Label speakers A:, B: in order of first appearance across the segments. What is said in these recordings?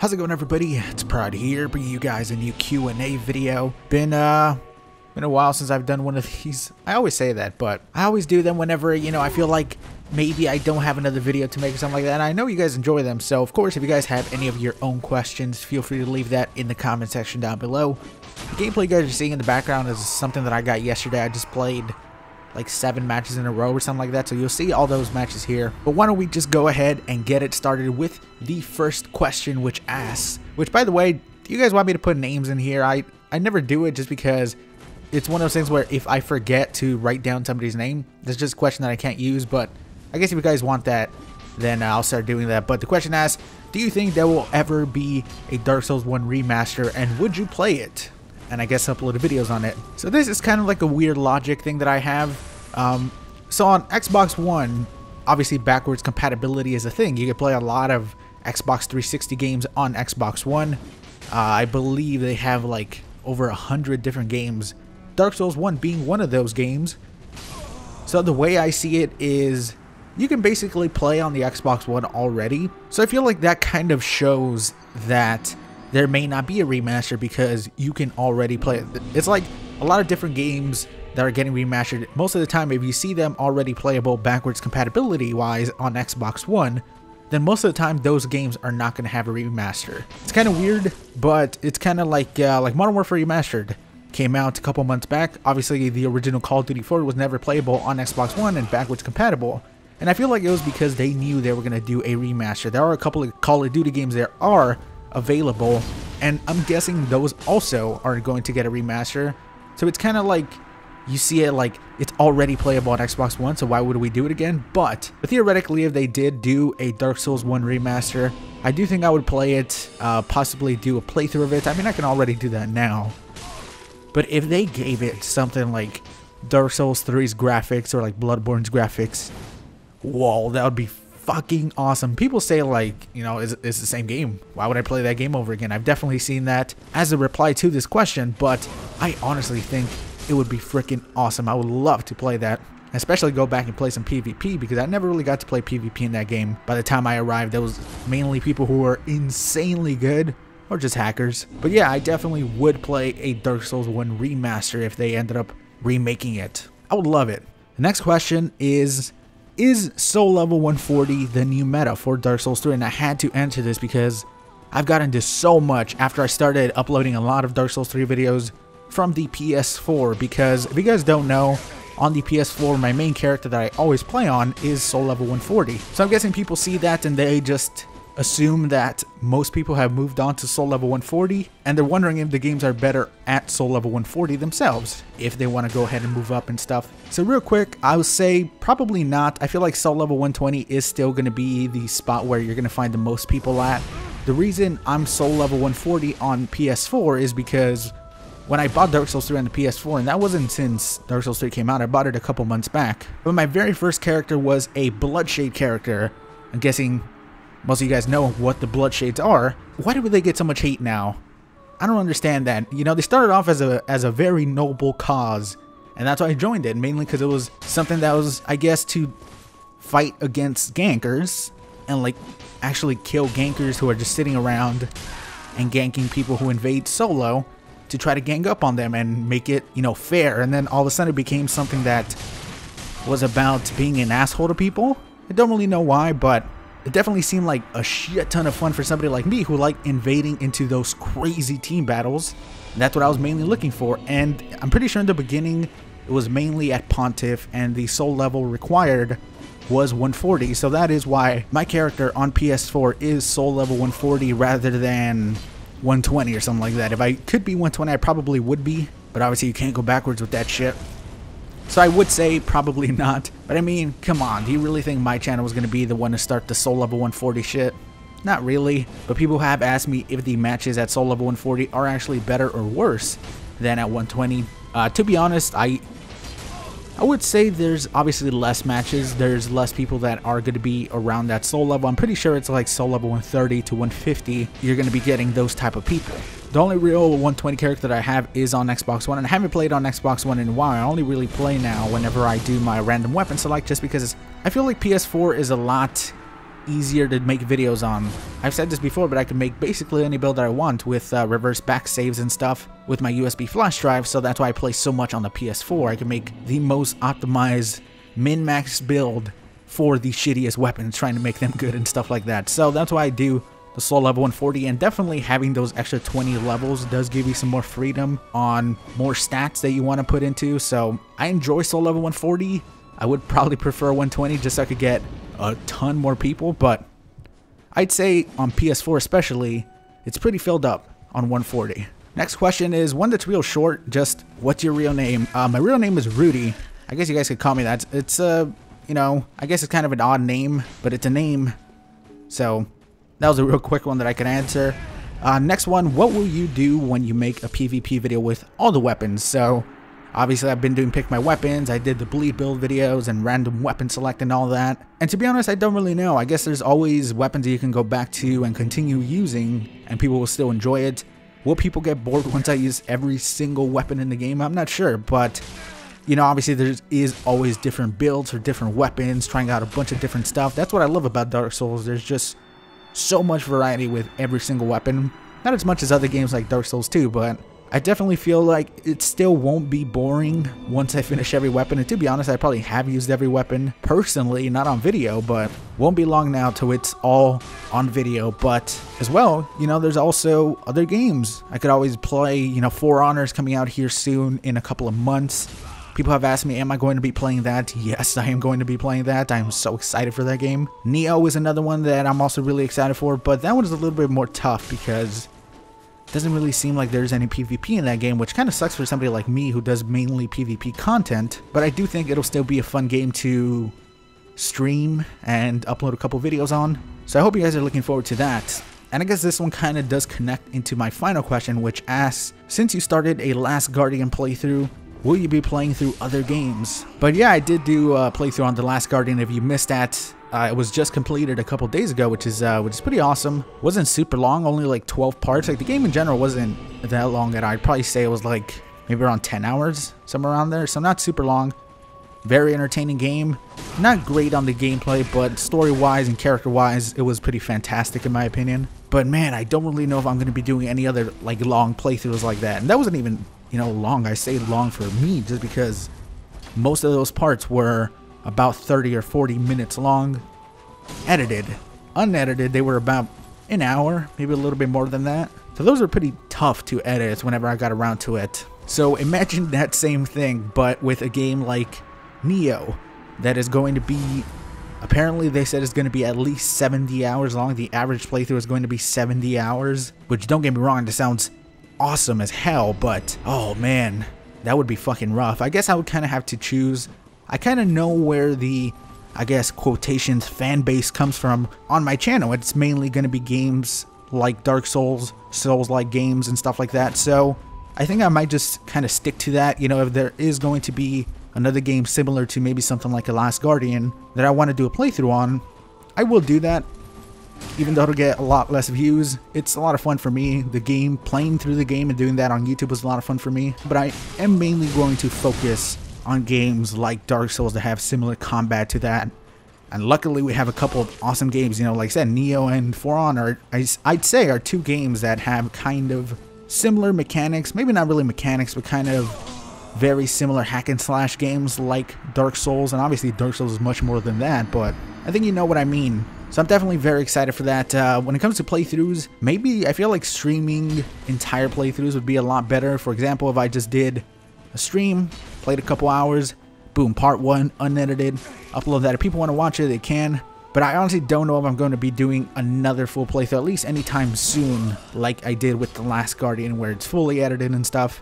A: How's it going, everybody? It's Prod here, bringing you guys a new Q&A video. Been a while since I've done one of these. I always say that, but I always do them whenever, I feel like maybe I don't have another video to make or something like that. And I know you guys enjoy them, so of course, if you guys have any of your own questions, feel free to leave that in the comment section down below. The gameplay you guys are seeing in the background is something that I got yesterday. I just played like 7 matches in a row or something like that, so you'll see all those matches here. But why don't we just go ahead and get it started with the first question, which asks, which by the way, do you guys want me to put names in here? I never do it just because it's one of those things where if I forget to write down somebody's name, there's just a question that I can't use. But I guess if you guys want that, then I'll start doing that. But the question asks, do you think there will ever be a Dark Souls 1 remaster, and would you play it? And I guess upload videos on it. So this is kind of like a weird logic thing that I have. So on Xbox One, obviously backwards compatibility is a thing. You can play a lot of Xbox 360 games on Xbox One. I believe they have like over 100 different games, Dark Souls 1 being one of those games. So the way I see it is you can basically play on the Xbox One already. So I feel like that kind of shows that there may not be a remaster because you can already play it. It's like a lot of different games that are getting remastered. Most of the time, if you see them already playable backwards compatibility wise on Xbox One, then most of the time those games are not going to have a remaster. It's kind of weird, but it's kind of like Modern Warfare Remastered came out a couple months back. Obviously, the original Call of Duty 4 was never playable on Xbox One and backwards compatible. And I feel like it was because they knew they were going to do a remaster. There are a couple of Call of Duty games that are available, and I'm guessing those also are going to get a remaster. So it's kind of like you see it like it's already playable on Xbox One, so why would we do it again? But theoretically, if they did do a Dark Souls 1 remaster, I do think I would play it, possibly do a playthrough of it. I mean, I can already do that now. But if they gave it something like Dark Souls 3's graphics or like Bloodborne's graphics, whoa, that would be fucking awesome. People say like, it's the same game. Why would I play that game over again? I've definitely seen that as a reply to this question, but I honestly think it would be freaking awesome. I would love to play that, especially go back and play some PvP, because I never really got to play PvP in that game. By the time I arrived, there was mainly people who were insanely good or just hackers. But yeah, I definitely would play a Dark Souls 1 remaster if they ended up remaking it. I would love it. The next question is soul level 140 the new meta for Dark Souls 3? And I had to answer this because I've gotten into so much after I started uploading a lot of Dark Souls 3 videos from the PS4, because if you guys don't know, on the PS4 my main character that I always play on is soul level 140. So I'm guessing people see that and they just assume that most people have moved on to soul level 140, and they're wondering if the games are better at soul level 140 themselves, if they want to go ahead and move up and stuff. So real quick, I would say probably not. I feel like soul level 120 is still going to be the spot where you're going to find the most people at. The reason I'm soul level 140 on PS4 is because when I bought Dark Souls 3 on the PS4, and that wasn't since Dark Souls 3 came out, I bought it a couple months back, but my very first character was a Bloodshade character. I'm guessing most of you guys know what the Bloodshades are. Why do they get so much hate now? I don't understand that. They started off as a very noble cause, and that's why I joined it, mainly because it was something that was, I guess, to fight against gankers and like actually kill gankers who are just sitting around and ganking people who invade solo, to try to gang up on them and make it, fair. And then all of a sudden it became something that was about being an asshole to people. I don't really know why, but it definitely seemed like a shit ton of fun for somebody like me who liked invading into those crazy team battles. And that's what I was mainly looking for. And I'm pretty sure in the beginning it was mainly at Pontiff, and the soul level required was 140. So that is why my character on PS4 is soul level 140 rather than 120 or something like that. If I could be 120, I probably would be, but obviously you can't go backwards with that shit. So I would say probably not. But I mean, come on, do you really think my channel was going to be the one to start the soul level 140 shit? Not really. But people have asked me if the matches at soul level 140 are actually better or worse than at 120. To be honest, I would say there's obviously less matches. There's less people that are going to be around that soul level. I'm pretty sure it's like soul level 130 to 150. You're going to be getting those type of people. The only real 120 character that I have is on Xbox One, and I haven't played on Xbox One in a while. I only really play now whenever I do my random weapon select, just because I feel like PS4 is a lot easier to make videos on. I've said this before, but I can make basically any build that I want with reverse back saves and stuff with my USB flash drive, so that's why I play so much on the PS4. I can make the most optimized min-max build for the shittiest weapons, trying to make them good and stuff like that. So that's why I do the slow level 140, and definitely having those extra 20 levels does give you some more freedom on more stats that you want to put into. So I enjoy slow level 140. I would probably prefer 120 just so I could get a ton more people, but I'd say on PS4 especially, it's pretty filled up on 140. Next question is one that's real short, just what's your real name? My real name is Rudy. I guess you guys could call me that. It's you know, I guess it's kind of an odd name, but it's a name. So that was a real quick one that I can answer. Next one, what will you do when you make a PvP video with all the weapons? So obviously I've been doing pick my weapons, I did the bleed build videos and random weapon select and all that. And to be honest, I don't really know. I guess there's always weapons that you can go back to and continue using and people will still enjoy it. Will people get bored once I use every single weapon in the game? I'm not sure, but you know, obviously there is always different builds for different weapons, trying out a bunch of different stuff. That's what I love about Dark Souls. There's just so much variety with every single weapon. Not as much as other games like Dark Souls 2, but I definitely feel like it still won't be boring once I finish every weapon. And to be honest, I probably have used every weapon personally, not on video, but won't be long now till it's all on video. But as well, you know, there's also other games I could always play. You know, For Honor's coming out here soon in a couple of months. People have asked me, am I going to be playing that? Yes, I am going to be playing that. I'm so excited for that game. Neo is another one that I'm also really excited for, but that one is a little bit more tough because it doesn't really seem like there's any PvP in that game, which kind of sucks for somebody like me who does mainly PvP content. But I do think it'll still be a fun game to stream and upload a couple videos on. So I hope you guys are looking forward to that. And I guess this one kind of does connect into my final question, which asks, since you started a Last Guardian playthrough, will you be playing through other games? But yeah, I did do a playthrough on The Last Guardian. If you missed that, it was just completed a couple days ago, which is pretty awesome. Wasn't super long, only like 12 parts. Like the game in general wasn't that long at all. I'd probably say it was like maybe around 10 hours, somewhere around there. So not super long. Very entertaining game. Not great on the gameplay, but story-wise and character-wise, it was pretty fantastic in my opinion. But man, I don't really know if I'm going to be doing any other like long playthroughs like that. And that wasn't even, you know, long. I say long for me just because most of those parts were about 30 or 40 minutes long. Edited. Unedited, they were about an hour, maybe a little bit more than that. So those are pretty tough to edit whenever I got around to it. So imagine that same thing, but with a game like Neo that is going to be, apparently they said it's going to be at least 70 hours long. The average playthrough is going to be 70 hours, which don't get me wrong, this sounds awesome as hell, but oh man, that would be fucking rough. I guess I would kind of have to choose. I kind of know where the, I guess, quotations fan base comes from on my channel. It's mainly going to be games like Dark Souls, Souls-like games and stuff like that. So I think I might just kind of stick to that. You know, if there is going to be another game similar to maybe something like a Last Guardian that I want to do a playthrough on, I will do that. Even though it'll get a lot less views, it's a lot of fun for me. The game, playing through the game and doing that on YouTube was a lot of fun for me. But I am mainly going to focus on games like Dark Souls that have similar combat to that. And luckily we have a couple of awesome games, you know, like I said, Neo and For Honor, I'd say are two games that have kind of similar mechanics. Maybe not really mechanics, but kind of very similar hack and slash games like Dark Souls. And obviously Dark Souls is much more than that, but I think you know what I mean. So I'm definitely very excited for that. When it comes to playthroughs, maybe I feel like streaming entire playthroughs would be a lot better. For example, if I just did a stream, played a couple hours, boom, part 1, unedited, upload that. If people want to watch it, they can. But I honestly don't know if I'm going to be doing another full playthrough, at least anytime soon, like I did with The Last Guardian, where it's fully edited and stuff.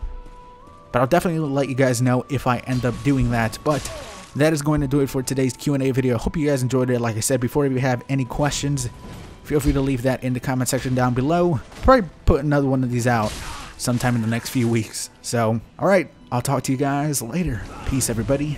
A: But I'll definitely let you guys know if I end up doing that. But that is going to do it for today's Q&A video. I hope you guys enjoyed it. Like I said before, if you have any questions, feel free to leave that in the comment section down below. Probably put another one of these out sometime in the next few weeks. So, alright, I'll talk to you guys later. Peace, everybody.